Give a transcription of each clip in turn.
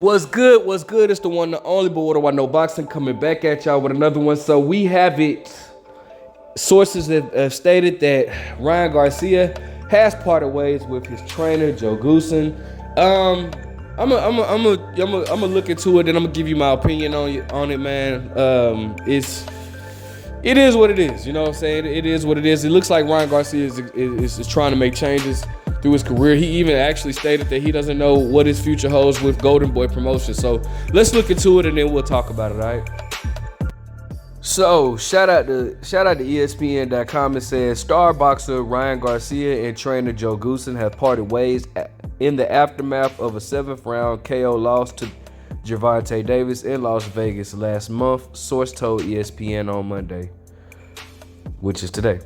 What's good? What's good? It's the one, the only, but what do I know? Boxing coming back at y'all with another one. So we have it. Sources have stated that Ryan Garcia has parted ways with his trainer Joe Goosen. I'm gonna look into it and I'm gonna give you my opinion on it, man. It is what it is. You know what I'm saying? It is what it is. It looks like Ryan Garcia is trying to make changes through his career. He even actually stated that he doesn't know what his future holds with Golden Boy Promotions. So let's look into it and then we'll talk about it, all right? So shout out to ESPN.com. It says star boxer Ryan Garcia and trainer Joe Goosen have parted ways in the aftermath of a 7th round KO loss to Gervonta Davis in Las Vegas last month, source told ESPN on Monday, which is today.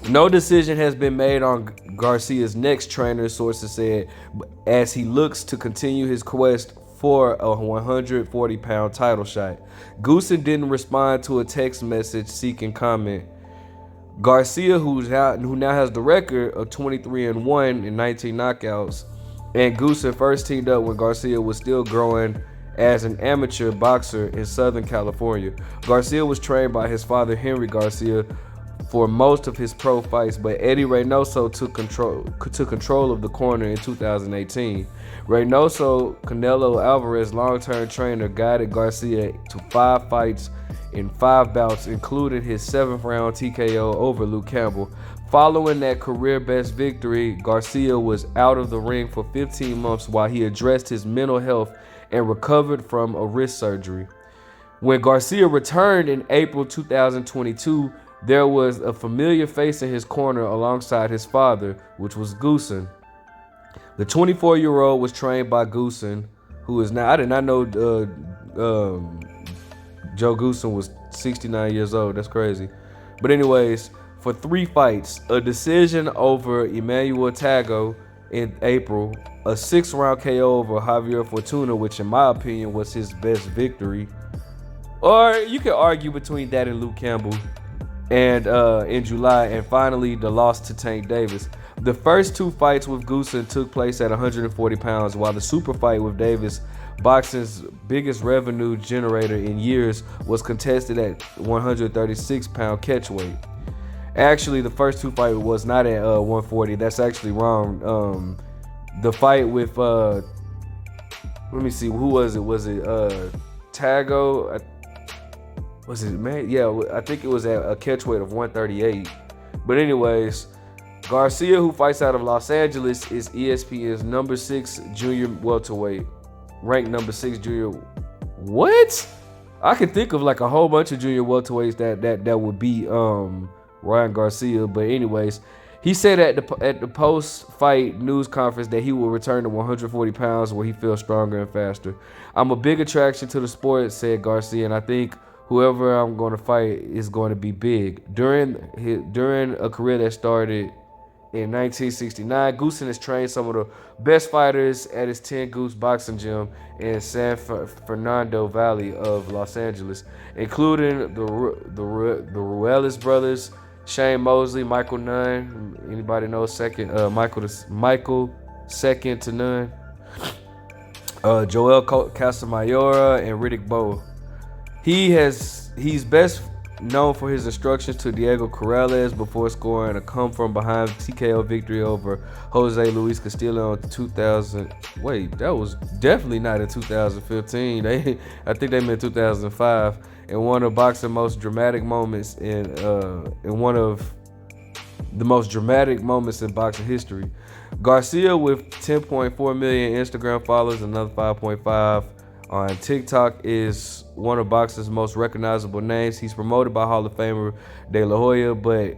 No decision has been made on Garcia's next trainer, sources said, as he looks to continue his quest for a 140-pound title shot. Goosen didn't respond to a text message seeking comment. Garcia, who now has the record of 23-1 in 19 knockouts, and Goosen first teamed up when Garcia was still growing as an amateur boxer in Southern California. Garcia was trained by his father, Henry Garcia, for most of his pro fights, but Eddie Reynoso took control of the corner in 2018. Reynoso, Canelo Alvarez's long-term trainer, guided Garcia to 5 fights in 5 bouts, including his 7th round TKO over Luke Campbell. Following that career-best victory, Garcia was out of the ring for 15 months while he addressed his mental health and recovered from a wrist surgery. When Garcia returned in April 2022, there was a familiar face in his corner alongside his father, which was Goosen. The 24-year-old was trained by Goosen, who is now, I did not know Joe Goosen was 69 years old. That's crazy. But anyways, for 3 fights, a decision over Emmanuel Tago in April, a 6th-round KO over Javier Fortuna, which in my opinion was his best victory. Or you could argue between that and Luke Campbell. And in July, and finally the loss to Tank Davis. The first 2 fights with Goosen took place at 140 pounds, while the super fight with Davis, boxing's biggest revenue generator in years, was contested at 136-pound catchweight. Actually, the first 2 fights was not at 140. That's actually wrong. The fight with let me see, who was it? Was it Tago? Was it, man? Yeah, I think it was at a catchweight of 138. But anyways, Garcia, who fights out of Los Angeles, is ESPN's number 6 junior welterweight, ranked number 6 junior. What? I could think of like a whole bunch of junior welterweights that would be Ryan Garcia. But anyways, he said at the post-fight news conference that he will return to 140 pounds where he feels stronger and faster. I'm a big attraction to the sport, said Garcia, and I think whoever I'm going to fight is going to be big. During a career that started in 1969, Goosen has trained some of the best fighters at his 10 Goose boxing gym in San Fernando Valley of Los Angeles, including the Ruelas brothers, Shane Mosley, Michael Nunn. Anybody know Michael second to none? Joel Casamayora and Riddick Bowe. He's best known for his instructions to Diego Corrales before scoring a come-from-behind TKO victory over Jose Luis Castillo in 2000. Wait, that was definitely not in 2015. I think they meant 2005. And one of boxing's most dramatic moments in one of the most dramatic moments in boxing history. Garcia, with 10.4 million Instagram followers, another 5.5 on TikTok, is one of boxing's most recognizable names. He's promoted by Hall of Famer De La Hoya, but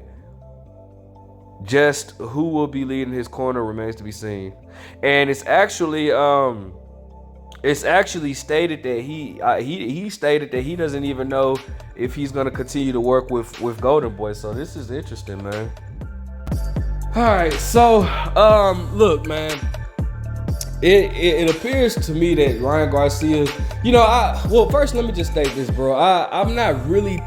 just who will be leading his corner remains to be seen. And it's actually stated that he stated that he doesn't even know if he's gonna continue to work with Golden Boy. So this is interesting, man. All right, so look, man. It appears to me that Ryan Garcia, first let me just state this, bro. I'm not really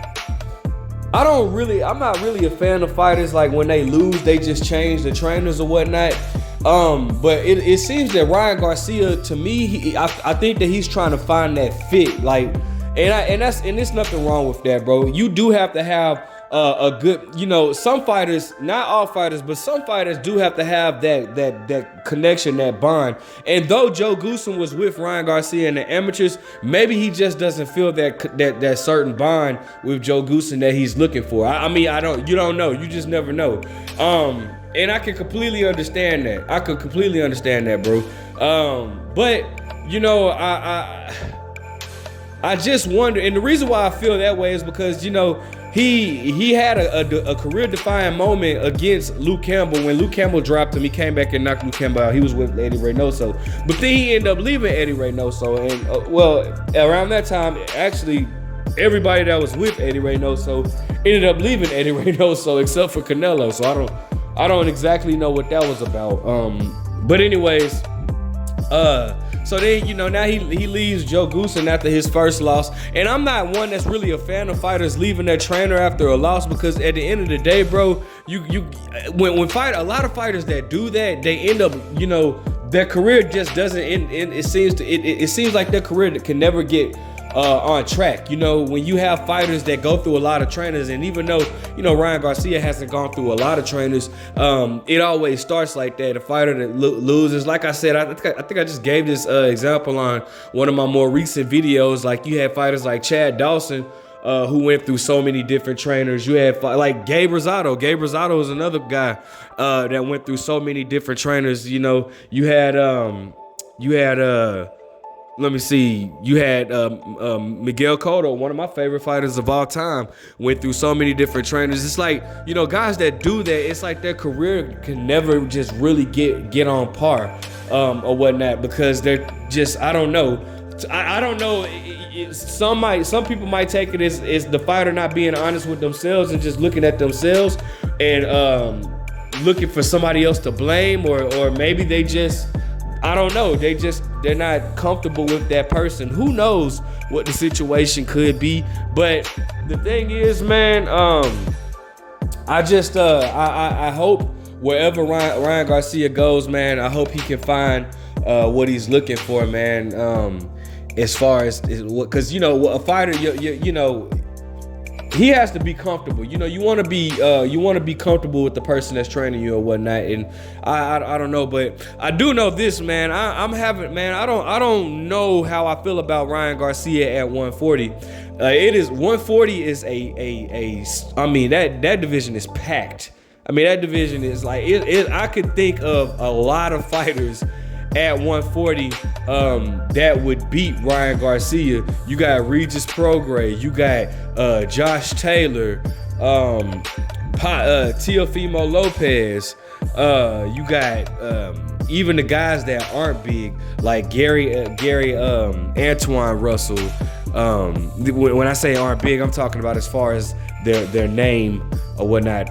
a fan of fighters like when they lose, they just change the trainers or whatnot. But it seems that Ryan Garcia, to me, I think that he's trying to find that fit, like, and there's nothing wrong with that, bro. You do have to have a good, some fighters, not all fighters, but some fighters do have to have that connection, that bond. And though Joe Goosen was with Ryan Garcia in the amateurs, maybe he just doesn't feel that certain bond with Joe Goosen that he's looking for. You don't know. You just never know. And I can completely understand that. Bro. But I just wonder, and the reason why I feel that way is because he had a career-defining moment against Luke Campbell. When Luke Campbell dropped him, he came back and knocked Luke Campbell out. He was with Eddie Reynoso, but then he ended up leaving Eddie Reynoso, and around that time, actually, everybody that was with Eddie Reynoso ended up leaving Eddie Reynoso except for Canelo. So I don't exactly know what that was about. But anyways, so then, now he leaves Joe Goosen after his first loss. And I'm not one that's really a fan of fighters leaving their trainer after a loss, because at the end of the day, bro, when a lot of fighters that do that, they end up, their career just doesn't end. It seems like their career can never get on track. When you have fighters that go through a lot of trainers, and even though Ryan Garcia hasn't gone through a lot of trainers, it always starts like that. A fighter that loses, like I said, I think I just gave this example on one of my more recent videos. Like, you had fighters like Chad Dawson, who went through so many different trainers. You had like Gabe Rosado. Gabe Rosado is another guy that went through so many different trainers. You had let me see. You had Miguel Cotto, one of my favorite fighters of all time, went through so many different trainers. It's like, guys that do that, it's like their career can never just really get on par or whatnot, because they're just, I don't know. I don't know. Some people might take it as the fighter not being honest with themselves and just looking at themselves and looking for somebody else to blame, or maybe they just, I don't know. They're not comfortable with that person. Who knows what the situation could be? But the thing is, man, I hope wherever Ryan Garcia goes, man, I hope he can find what he's looking for, man. As far as, because a fighter, he has to be comfortable. You want to be comfortable with the person that's training you or whatnot. And I don't know, but I do know this, man. I don't know how I feel about Ryan Garcia at 140. 140 is I mean, that division is packed. I mean, that division is like I could think of a lot of fighters at 140 that would beat Ryan Garcia. You got Regis Prograis, you got Josh Taylor, Teofimo Lopez, you got even the guys that aren't big, like Gary Antoine Russell. When I say aren't big, I'm talking about as far as their name or whatnot.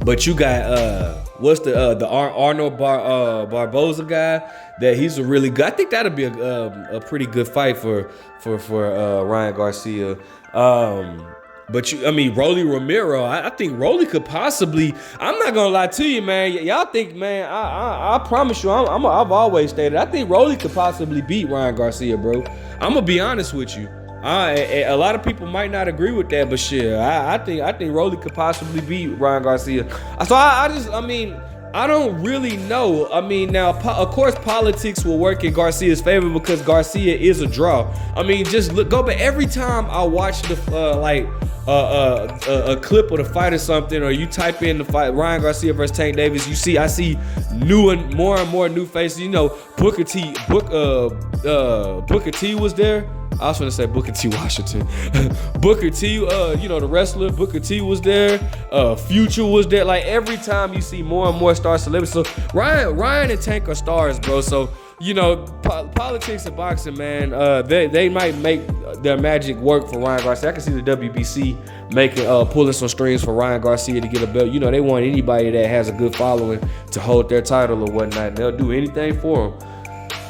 But you got what's the Arnold Barboza guy? That he's a really good. I think that'll be a pretty good fight for Ryan Garcia. But Rolly Romero, I think Rolly could possibly. I'm not gonna lie to you, man. Y'all think, man? I promise you, I've always stated, I think Rolly could possibly beat Ryan Garcia, bro. I'm gonna be honest with you. A lot of people might not agree with that, but shit, I think Rolly could possibly beat Ryan Garcia. So I don't really know. I mean, now, of course, politics will work in Garcia's favor because Garcia is a draw. I mean, just go back. Every time I watch a clip of the fight or something, or you type in the fight Ryan Garcia versus Tank Davis, I see more and more new faces. Booker T was there. I was going to say Booker T. Washington. Booker T, the wrestler, Booker T was there. Future was there. Like, every time you see more and more star celebrities. So Ryan and Tank are stars, bro. So, politics and boxing, man, they might make their magic work for Ryan Garcia. I can see the WBC pulling some strings for Ryan Garcia to get a belt. They want anybody that has a good following to hold their title or whatnot. They'll do anything for them.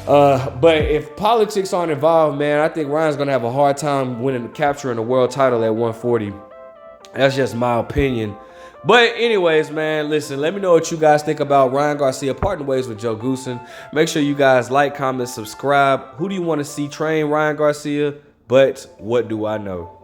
But if politics aren't involved, man, I think Ryan's gonna have a hard time capturing the world title at 140. That's just my opinion. But anyways, man, listen, let me know what you guys think about Ryan Garcia parting ways with Joe Goosen. Make sure you guys like, comment, subscribe. Who do you want to see train Ryan Garcia? But what do I know?